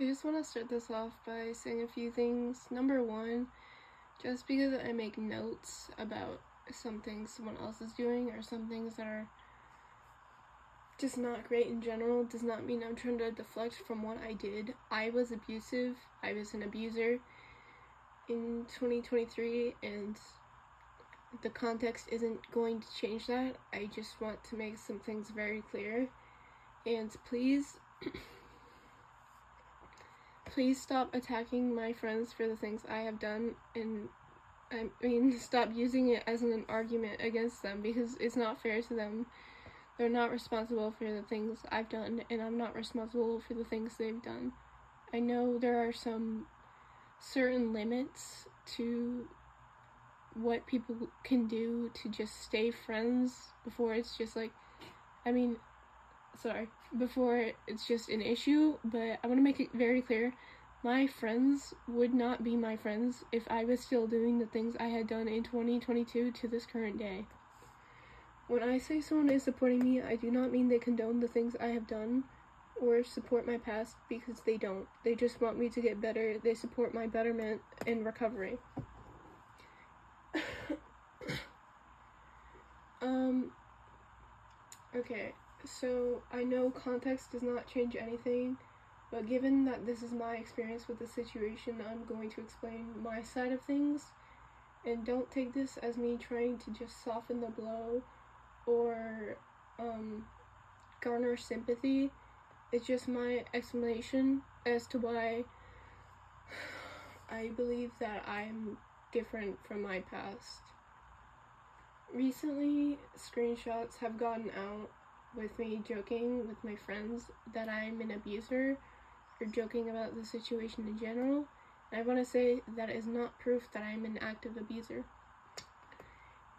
I just want to start this off by saying a few things. Number one, just because I make notes about some things someone else is doing or some things that are just not great in general does not mean I'm trying to deflect from what I did. I was abusive. I was an abuser in 2023, and the context isn't going to change that. I just want to make some things very clear. And please stop attacking my friends for the things I have done, and I mean, stop using it as an argument against them, because it's not fair to them. They're not responsible for the things I've done, and I'm not responsible for the things they've done. I know there are some certain limits to what people can do to just stay friends before it's just like, before it's just an issue, but I want to make it very clear, my friends would not be my friends if I was still doing the things I had done in 2022 to this current day. When I say someone is supporting me, I do not mean they condone the things I have done or support my past, because they don't. They just want me to get better. They support my betterment and recovery. Okay, so I know context does not change anything, but given that this is my experience with the situation, I'm going to explain my side of things, and don't take this as me trying to just soften the blow or garner sympathy. It's just my explanation as to why I believe that I'm different from my past. Recently, screenshots have gotten out with me joking with my friends that I'm an abuser, or joking about the situation in general. And I want to say that is not proof that I'm an active abuser.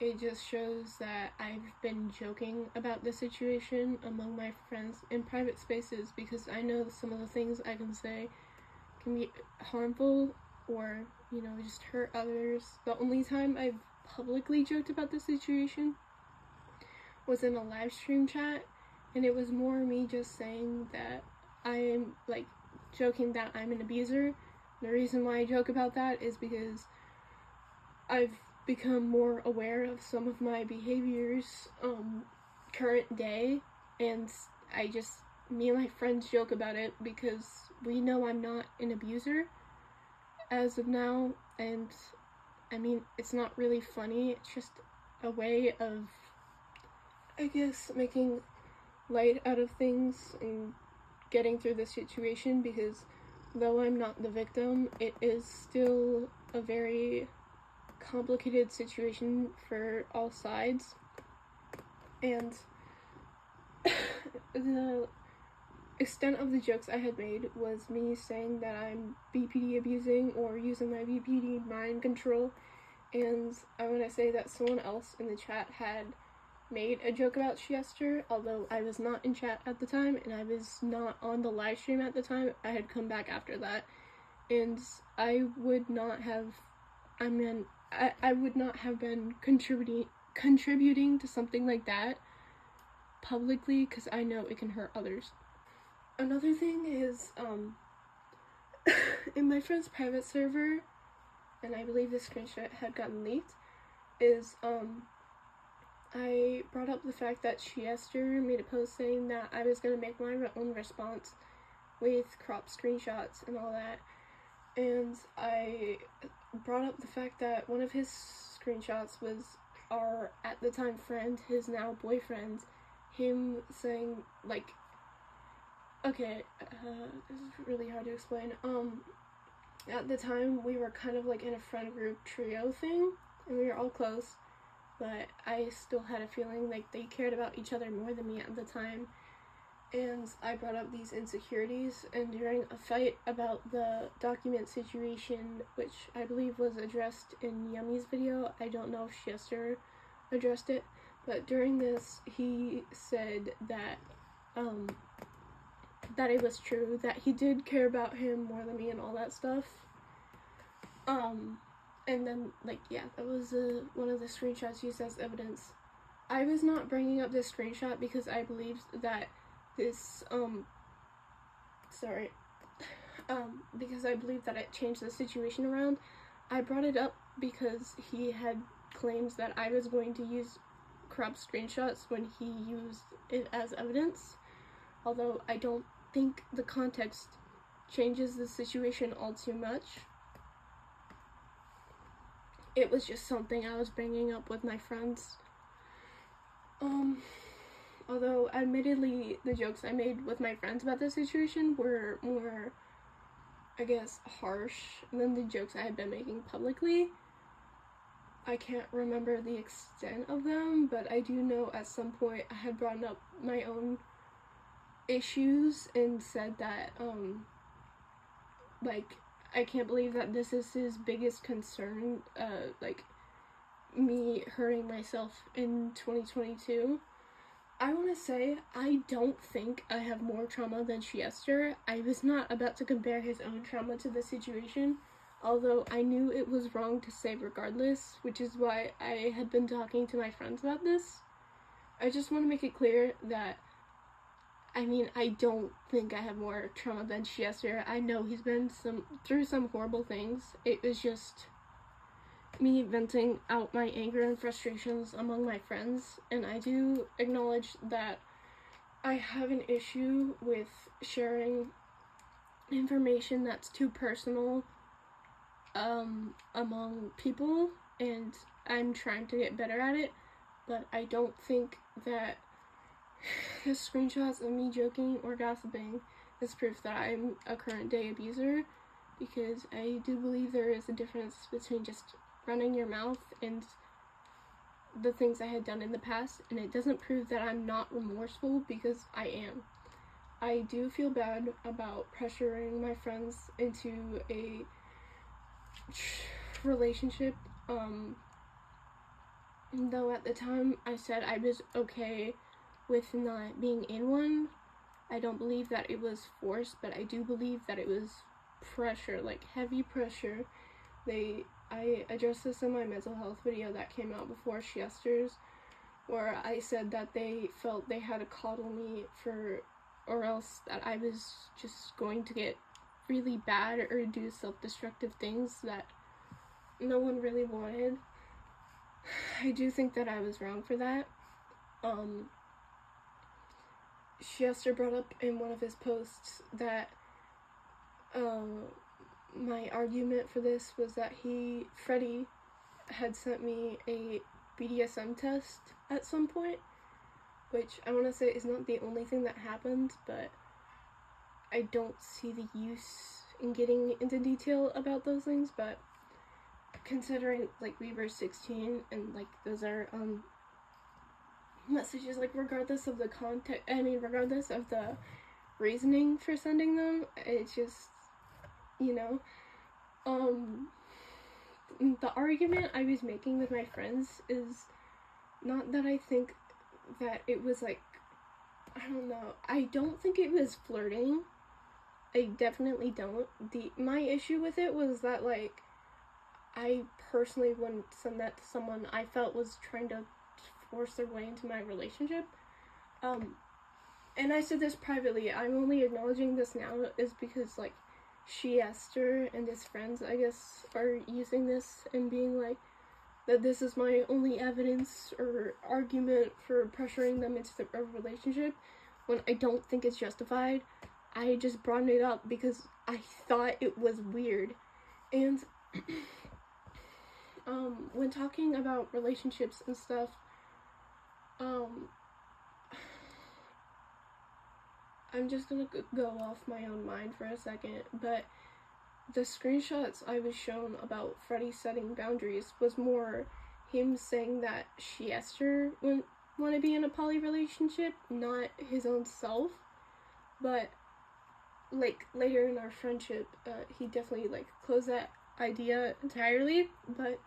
It just shows that I've been joking about the situation among my friends in private spaces, because I know some of the things I can say can be harmful or, just hurt others. The only time I've publicly joked about the situation was in a live stream chat, and it was more me just saying that I am, joking that I'm an abuser. The reason why I joke about that is because I've become more aware of some of my behaviors current day, and me and my friends joke about it because we know I'm not an abuser as of now, and it's not really funny. It's just a way of, making light out of things and getting through the situation, because though I'm not the victim, it is still a very complicated situation for all sides. And the extent of the jokes I had made was me saying that I'm BPD abusing or using my BPD mind control, and I want to say that someone else in the chat had made a joke about Chester, although I was not in chat at the time, and I was not on the live stream at the time. I had come back after that, and I would not have been contributing to something like that publicly, because I know it can hurt others. Another thing is, in my friend's private server, and I believe this screenshot had gotten leaked, is, I brought up the fact that Chester made a post saying that I was gonna make my own response with cropped screenshots and all that, and I brought up the fact that one of his screenshots was our at the time friend, his now boyfriend, him saying, this is really hard to explain. At the time we were kind of in a friend group trio thing, and we were all close, but I still had a feeling like they cared about each other more than me at the time. And I brought up these insecurities, and during a fight about the document situation, which I believe was addressed in Yummy's video, I don't know if Chester addressed it, but during this he said that that it was true, that he did care about him more than me and all that stuff. And then, that was one of the screenshots used as evidence. I was not bringing up this screenshot because I believed that this, because I believe that it changed the situation around. I brought it up because he had claims that I was going to use cropped screenshots when he used it as evidence, although I don't think the context changes the situation all too much. It was just something I was bringing up with my friends. Although admittedly the jokes I made with my friends about the situation were more, I guess, harsh than the jokes I had been making publicly. I can't remember the extent of them, but I do know at some point I had brought up my own issues and said that, like, I can't believe that this is his biggest concern, like, me hurting myself in 2022. I want to say, I don't think I have more trauma than Chester. I was not about to compare his own trauma to the situation, although I knew it was wrong to say regardless, which is why I had been talking to my friends about this. I just want to make it clear that, I mean, I don't think I have more trauma than Chester. I know he's been through some horrible things. It was just me venting out my anger and frustrations among my friends, and I do acknowledge that I have an issue with sharing information that's too personal among people, and I'm trying to get better at it, but I don't think that the screenshots of me joking or gossiping is proof that I'm a current day abuser, because I do believe there is a difference between just running your mouth and the things I had done in the past, and it doesn't prove that I'm not remorseful, because I am. I do feel bad about pressuring my friends into a relationship, though at the time I said I was okay with not being in one. I don't believe that it was forced, but I do believe that it was pressure, like heavy pressure. I addressed this in my mental health video that came out before Chester's, where I said that they felt they had to coddle me or else that I was just going to get really bad or do self-destructive things that no one really wanted. I do think that I was wrong for that. Chester brought up in one of his posts that my argument for this was that Freddie had sent me a BDSM test at some point, which I want to say is not the only thing that happened, but I don't see the use in getting into detail about those things. But considering, like, we were 16 and, like, those are messages, like, regardless of the context, regardless of the reasoning for sending them, it's just, you know, the argument I was making with my friends is not that I think that it was, like, I don't know, I don't think it was flirting. I definitely don't. My issue with it was that, like, I personally wouldn't send that to someone I felt was trying to force their way into my relationship. And I said this privately. I'm only acknowledging this now is because, like, Chester and his friends, I guess, are using this and being like, that this is my only evidence or argument for pressuring them into a relationship, when I don't think it's justified. I just brought it up because I thought it was weird. And when talking about relationships and stuff, I'm just gonna go off my own mind for a second, but the screenshots I was shown about Freddie setting boundaries was more him saying that Chester wouldn't want to be in a poly relationship, not his own self. But, like, later in our friendship, he definitely, like, closed that idea entirely, but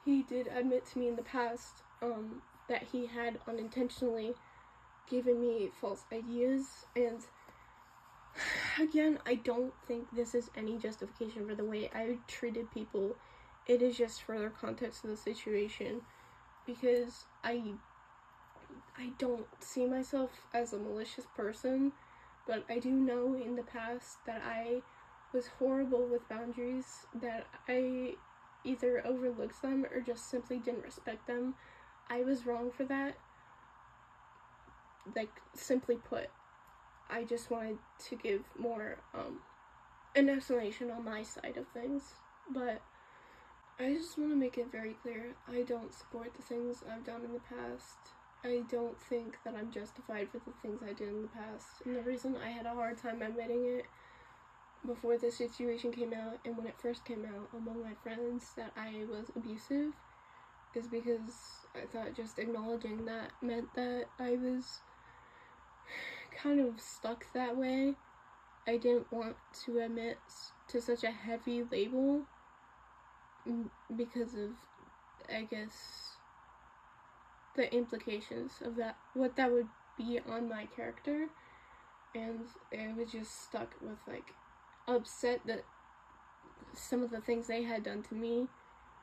he did admit to me in the past, that he had unintentionally given me false ideas. And again, I don't think this is any justification for the way I treated people. It is just further context to the situation, because I don't see myself as a malicious person, but I do know in the past that I was horrible with boundaries, that I either overlooked them or just simply didn't respect them. I was wrong for that. Like, simply put, I just wanted to give more an explanation on my side of things, but I just want to make it very clear, I don't support the things I've done in the past. I don't think that I'm justified for the things I did in the past, and the reason I had a hard time admitting it before this situation came out and when it first came out among my friends that I was abusive is because I thought just acknowledging that meant that I was kind of stuck that way. I didn't want to admit to such a heavy label because of, I guess, the implications of that, what that would be on my character, and I was just stuck with, like, upset that some of the things they had done to me,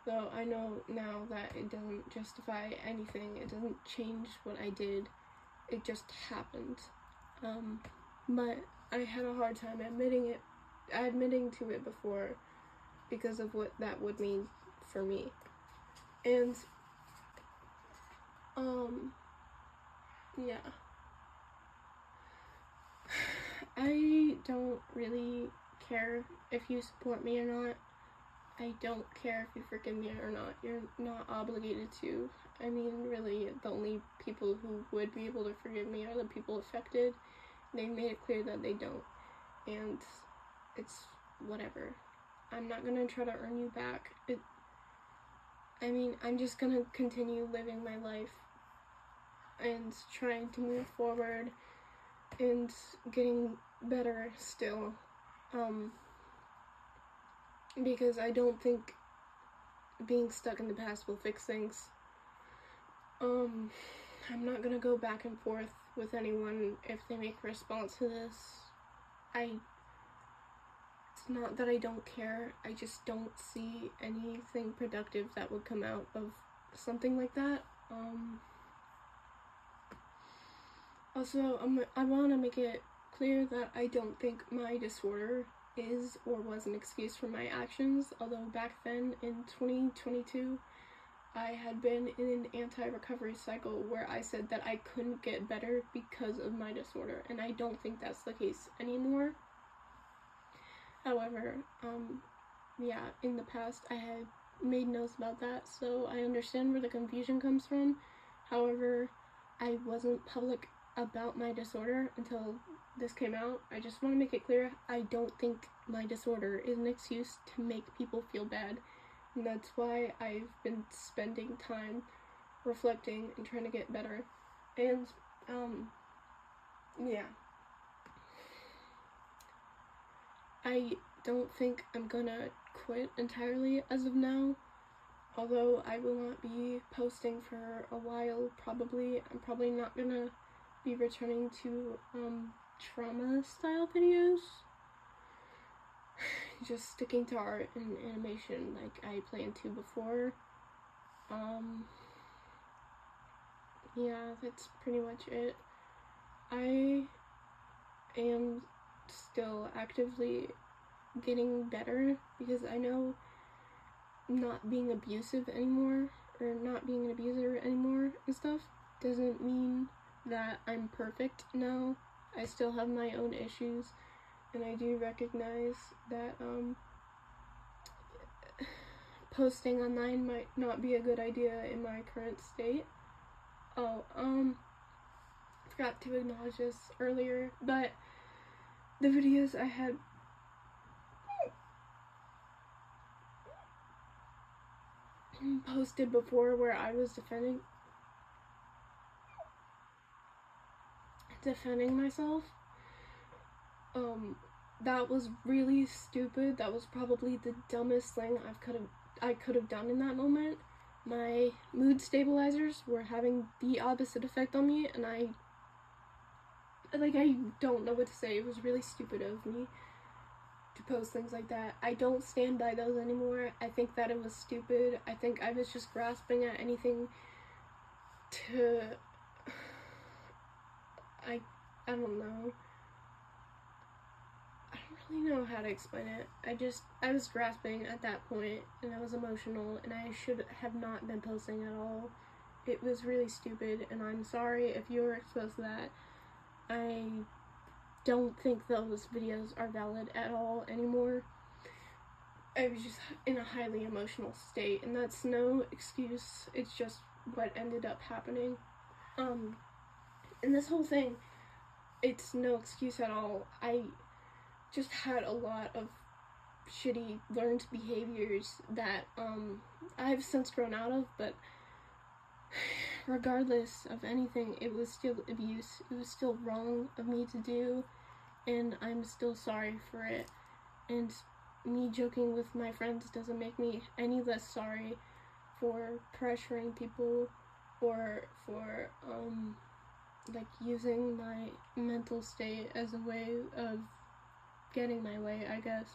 though I know now that it doesn't justify anything, it doesn't change what I did, it just happened. But I had a hard time admitting to it before because of what that would mean for me. And, yeah. I don't really care if you support me or not. I don't care if you forgive me or not. You're not obligated to. I mean, really, the only people who would be able to forgive me are the people affected. They made it clear that they don't. And it's whatever. I'm not gonna try to earn you back. I'm just gonna continue living my life and trying to move forward and getting better still. Because I don't think being stuck in the past will fix things. I'm not gonna go back and forth with anyone if they make a response to this. It's not that I don't care, I just don't see anything productive that would come out of something like that. Also, I want to make it clear that I don't think my disorder is or was an excuse for my actions, although back then in 2022 I had been in an anti-recovery cycle where I said that I couldn't get better because of my disorder, and I don't think that's the case anymore. However, yeah, in the past I had made notes about that, so I understand where the confusion comes from. However, I wasn't public about my disorder until this came out. I just want to make it clear, I don't think my disorder is an excuse to make people feel bad. And that's why I've been spending time reflecting and trying to get better. And, yeah. I don't think I'm gonna quit entirely as of now. Although I will not be posting for a while, probably. I'm probably not gonna be returning to, trauma style videos. Just sticking to art and animation like I planned to before. Yeah, that's pretty much it. I am still actively getting better because I know not being abusive anymore or not being an abuser anymore and stuff doesn't mean that I'm perfect now. I still have my own issues, and I do recognize that posting online might not be a good idea in my current state. Forgot to acknowledge this earlier, but the videos I had posted before where I was defending myself, that was really stupid. That was probably the dumbest thing I could have done in that moment. My mood stabilizers were having the opposite effect on me, and I don't know what to say. It was really stupid of me to post things like that. I don't stand by those anymore. I think that it was stupid. I think I was just grasping at anything to, I don't know. I don't really know how to explain it. I was grasping at that point, and I was emotional, and I should have not been posting at all. It was really stupid, and I'm sorry if you were exposed to that. I don't think those videos are valid at all anymore. I was just in a highly emotional state, and that's no excuse. It's just what ended up happening. And this whole thing, it's no excuse at all. I just had a lot of shitty learned behaviors that I've since grown out of, but regardless of anything, it was still abuse. It was still wrong of me to do, and I'm still sorry for it. And me joking with my friends doesn't make me any less sorry for pressuring people or for like using my mental state as a way of getting my way, I guess.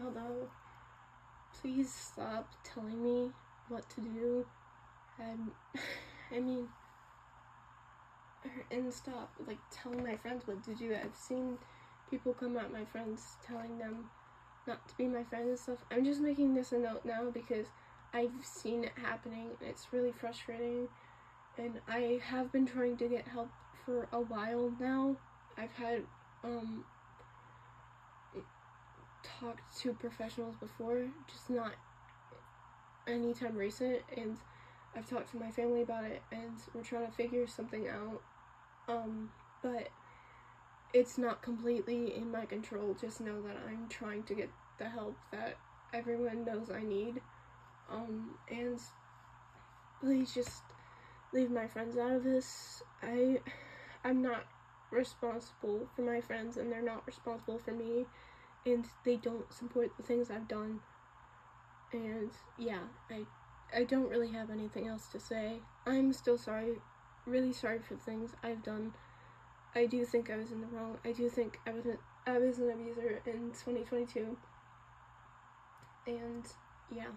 Although, please stop telling me what to do, and and stop like telling my friends what to do. I've seen people come at my friends telling them not to be my friends and stuff. I'm just making this a note now because I've seen it happening, and it's really frustrating, and I have been trying to get help for a while now. I've had talked to professionals before, just not anytime recent, and I've talked to my family about it, and we're trying to figure something out, but it's not completely in my control. Just know that I'm trying to get the help that everyone knows I need, and please just leave my friends out of this. I'm not responsible for my friends, and they're not responsible for me, and they don't support the things I've done. And yeah, I don't really have anything else to say. I'm still sorry, really sorry for the things I've done. I do think I was in the wrong. I do think I was an abuser in 2022. And yeah.